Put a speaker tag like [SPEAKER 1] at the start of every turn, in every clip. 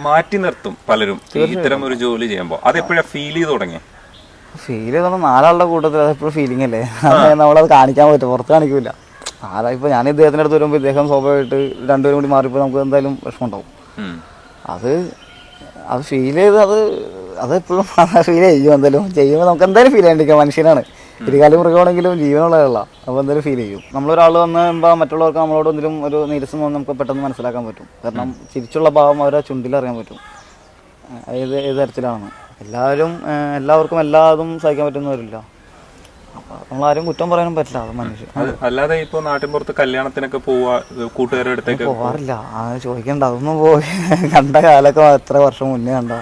[SPEAKER 1] മാറ്റി നിർത്തും പലരും ഇത്തരം ഒരു ജോലി ചെയ്യുമ്പോൾ. അതെപ്പോഴാ ഫീൽ ചെയ്ത് തുടങ്ങി?
[SPEAKER 2] ഫീൽ ചെയ്തോണ്ട് 4 ആളുടെ കൂട്ടത്തിൽ അതെപ്പോഴും ഫീലിംഗ് അല്ലേ, നമ്മളത് കാണിക്കാൻ പറ്റും, പുറത്ത് കാണിക്കൂല. ഇപ്പോൾ ഞാൻ ഇദ്ദേഹത്തിൻ്റെ അടുത്ത് വരുമ്പോൾ ഇദ്ദേഹം സ്വാഭാവികമായിട്ട് രണ്ടുപേരും കൂടി മാറിയപ്പോൾ നമുക്ക് എന്തായാലും വിഷമം ഉണ്ടാവും. അത് ഫീൽ ചെയ്ത് അതെപ്പോഴും ഫീൽ ചെയ്യും. എന്തായാലും ചെയ്യുമ്പോൾ നമുക്ക് എന്തായാലും ഫീൽ ചെയ്യാണ്ടിരിക്കാം, മനുഷ്യനാണ്. ഇരുകാലി മൃഗമാണെങ്കിലും ജീവനുള്ളതല്ല, അപ്പോൾ എന്തായാലും ഫീൽ ചെയ്യും. നമ്മളൊരാൾ വന്ന് കഴിയുമ്പോൾ മറ്റുള്ളവർക്ക് നമ്മളോട് എന്തെങ്കിലും ഒരു നീരസം നമുക്ക് പെട്ടെന്ന് മനസ്സിലാക്കാൻ പറ്റും. കാരണം ചിരിച്ചുള്ള ഭാവം അവരെ ചുണ്ടിലറിയാൻ പറ്റും ഏത് തരത്തിലാണെന്ന്. എല്ലാവർക്കും എല്ലാതും സഹിക്കാൻ പറ്റുന്നവരില്ല. അപ്പോൾ നമ്മളാരും കുറ്റം പറയാനും പറ്റില്ല, അത് മനുഷ്യൻ.
[SPEAKER 1] അല്ലാതെ ഇപ്പോൾ നാട്ടിൻ പുറത്ത് കല്യാണത്തിനൊക്കെ പോവാ കൂട്ടുകാരുടെ അടുത്തേക്ക്
[SPEAKER 2] പോവാറില്ല. ചോദിക്കണ്ട, അതൊന്നും പോയി കണ്ട കാലമൊക്കെ എത്ര വർഷം മുന്നേ കണ്ട.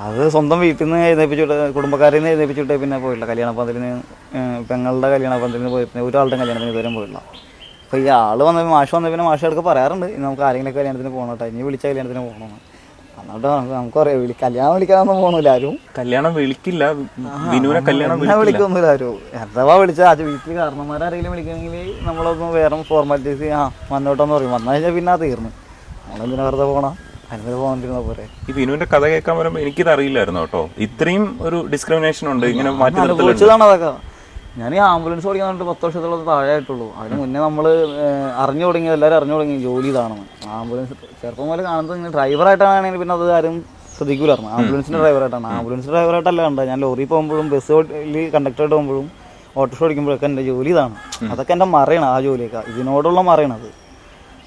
[SPEAKER 2] അത് സ്വന്തം വീട്ടിൽ നിന്ന് എഴുന്നേപ്പിച്ചിട്ട് കുടുംബക്കാരിൽ നിന്ന് എഴുന്നേപ്പിച്ചിട്ട് പിന്നെ പോയില്ല. കല്യാണപ്പന്തലിന് പെങ്ങളുടെ കല്യാണപ്പന്തലിന് പോയി പിന്നെ ഒരാളുടെ കല്യാണത്തിന് ഇതുവരെ പോയില്ല. അപ്പോൾ ഈ ആൾ വന്ന മാഷ് വന്ന പിന്നെ മാഷ് എടുക്കുക പറയാറുണ്ട് നമുക്ക് ആരെങ്കിലും കല്യാണത്തിന് പോകണോട്ടെ, ഇനി വിളിച്ച കല്യാണത്തിന് പോകണമെന്ന്. എന്നിട്ട് നമുക്കറിയാം കല്യാണം വിളിക്കാനൊന്നും പോകണില്ല ആരും.
[SPEAKER 1] കല്യാണം വിളിക്കില്ല,
[SPEAKER 2] വിളിക്കൊന്നുമില്ല ആരും. അഥവാ വിളിച്ചാൽ വീട്ടിൽ കാരണന്മാരെങ്കിലും വിളിക്കണമെങ്കിൽ നമ്മളൊന്നും വേറെ ഫോർമാലിറ്റീസ് വന്നോട്ടെന്ന് പറയും. വന്നു കഴിഞ്ഞാൽ പിന്നെ അത് തീർന്നു. നമ്മളെന്തിനാ വെറുതെ പോകണം, അതിന് പോകാണ്ടിരുന്ന പോലെ.
[SPEAKER 1] ഈ വിനുവിന്റെ കഥ കേൾക്കാൻ വരുമ്പോൾ എനിക്കിത് അറിയില്ലായിരുന്നു കേട്ടോ, ഇത്രയും ഒരു ഡിസ്ക്രിമിനേഷൻ ഉണ്ട്. ഇങ്ങനെ
[SPEAKER 2] അനുഭവിച്ചതാണ് അതൊക്കെ. ഞാൻ ഈ ആംബുലൻസ് ഓടിക്കാൻ വേണ്ടിട്ട് 10 വർഷത്തോളം താഴെ ആയിട്ടുള്ളൂ. അതിന് മുന്നേ നമ്മൾ അറിഞ്ഞു തുടങ്ങി, എല്ലാവരും അറിഞ്ഞു തുടങ്ങി ജോലി ഇതാണെന്ന്. ആംബുലൻസ് ചെറുപ്പം പോലെ കാണുന്നത് ഇങ്ങനെ ഡ്രൈവറായിട്ടാണെങ്കിൽ പിന്നെ അത് ആരും ശ്രദ്ധിക്കൂലായിരുന്നു. ആംബുലൻസിൻ്റെ ഡ്രൈവറായിട്ടാണ്. ആംബുലൻസ് ഡ്രൈവറായിട്ടല്ല കണ്ടത്. ഞാൻ ലോറി പോകുമ്പോഴും ബസ്സിൽ കണ്ടക്ടറായിട്ട് പോകുമ്പോഴും ഓട്ടോറിക്ഷ ഓടിക്കുമ്പോഴൊക്കെ എൻ്റെ ജോലി ഇതാണ്. അതൊക്കെ എൻ്റെ മറയാണ്, ആ ജോലിയൊക്കെ ഇതിനോടുള്ള മറയണത്.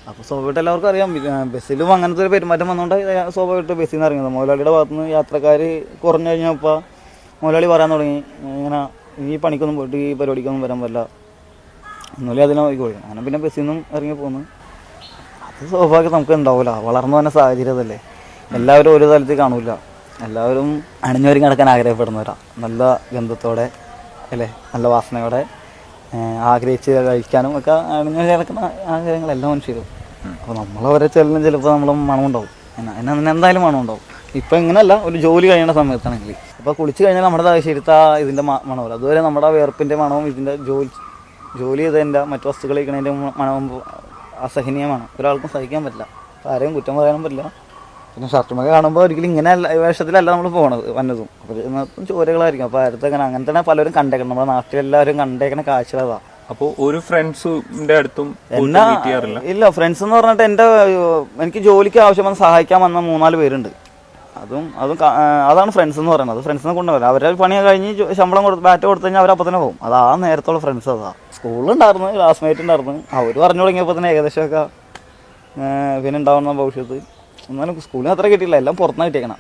[SPEAKER 2] അപ്പോൾ സ്വാഭാവികമായിട്ട് എല്ലാവർക്കും അറിയാം. ബസ്സിലും അങ്ങനത്തെ ഒരു പെരുമാറ്റം വന്നുകൊണ്ട് സ്വാഭാവികമായിട്ട് ബസ്സിൽ നിന്ന് ഇറങ്ങിയത്. മുതലാളിയുടെ ഭാഗത്തുനിന്ന് യാത്രക്കാർ കുറഞ്ഞു കഴിഞ്ഞപ്പോൾ മുതലാളി പറയാൻ തുടങ്ങി, ഇങ്ങനെ ഈ പണിക്കൊന്നും പോയിട്ട് ഈ പരിപാടിക്കൊന്നും വരാൻ പറ്റില്ല എന്നാലും അതിനെ പോയി. അങ്ങനെ പിന്നെ ബസ്സിൽ നിന്നും ഇറങ്ങി പോകുന്നു. അത് സ്വാഭാവികം നമുക്ക് ഉണ്ടാവില്ല, വളർന്നു വന്ന സാഹചര്യം അതല്ലേ. എല്ലാവരും ഒരു തലത്തിൽ കാണൂല, എല്ലാവരും അണിഞ്ഞൊരുങ്ങി നടക്കാൻ ആഗ്രഹപ്പെടുന്നവരാണ്. നല്ല ഗന്ധത്തോടെ അല്ലേ, നല്ല വാസനയോടെ ആഗ്രഹിച്ച് കഴിക്കാനും ഒക്കെ അണിഞ്ഞൊരുങ്ങി നടക്കുന്ന ആഗ്രഹങ്ങൾ എല്ലാ മനുഷ്യരും. അപ്പോൾ നമ്മളവരെ ചെല്ലുന്ന ചിലപ്പോൾ നമ്മൾ മണമുണ്ടാവും, എന്തായാലും മണമുണ്ടാവും. ഇപ്പം ഇങ്ങനെയല്ല, ഒരു ജോലി കഴിയുന്ന സമയത്താണെങ്കിൽ. അപ്പോൾ കുളിച്ച് കഴിഞ്ഞാൽ നമ്മുടെ ശരീരത്ത് ഇതിൻ്റെ മണമല്ല. അതുവരെ നമ്മുടെ വേർപ്പിൻ്റെ മണവും ഇതിൻ്റെ ജോലി ചെയ്തതിൻ്റെ മറ്റു വസ്തുക്കൾ കഴിക്കണതിൻ്റെ മണവും അസഹനീയമാണ്. ഒരാൾക്കും സഹിക്കാൻ പറ്റില്ല, അപ്പോൾ ആരെയും കുറ്റം പറയാനും പറ്റില്ല. പിന്നെ ഷർട്ടുമൊക്കെ കാണുമ്പോൾ ഒരിക്കലും ഇങ്ങനെ വേഷത്തിലല്ല നമ്മൾ പോകണത് വന്നതും. അപ്പോൾ ഇതിനകത്തും ചോരകളായിരിക്കും. അപ്പോൾ അങ്ങനെ തന്നെ പലരും കണ്ടേക്കണം, നമ്മുടെ നാട്ടിലെല്ലാവരും കണ്ടേക്കണ കാഴ്ചകളതാണ്.
[SPEAKER 1] അപ്പോൾ ഒരു ഫ്രണ്ട്സിന്റെ അടുത്തും
[SPEAKER 2] ഇല്ല. ഫ്രണ്ട്സ് എന്ന് പറഞ്ഞിട്ട് എനിക്ക് ജോലിക്ക് ആവശ്യം വന്ന് സഹായിക്കാൻ വന്ന 3-4 പേരുണ്ട്. അതാണ് ഫ്രണ്ട്സ് എന്ന് പറയുന്നത്. ഫ്രണ്ട്സിനെ കൊണ്ടുവരാം. അവരെ പണി കഴിഞ്ഞ് ശമ്പളം ബാറ്റ് കൊടുത്തു കഴിഞ്ഞാൽ അവരപ്പോൾ തന്നെ പോകും. അതാ നേരത്തുള്ള ഫ്രണ്ട്സ്. സ്കൂളിലുണ്ടായിരുന്നു, ക്ലാസ്മേറ്റ് ഉണ്ടായിരുന്നു. അവർ പറഞ്ഞു തുടങ്ങിയപ്പോൾ തന്നെ ഏകദേശമൊക്കെ പിന്നെ ഉണ്ടാവുന്ന ഭവിഷ്യത്ത്. എന്നാലും സ്കൂളിൽ അത്ര കിട്ടിയില്ല, എല്ലാം പുറത്തുനിന്ന് കിട്ടിയേക്കണം.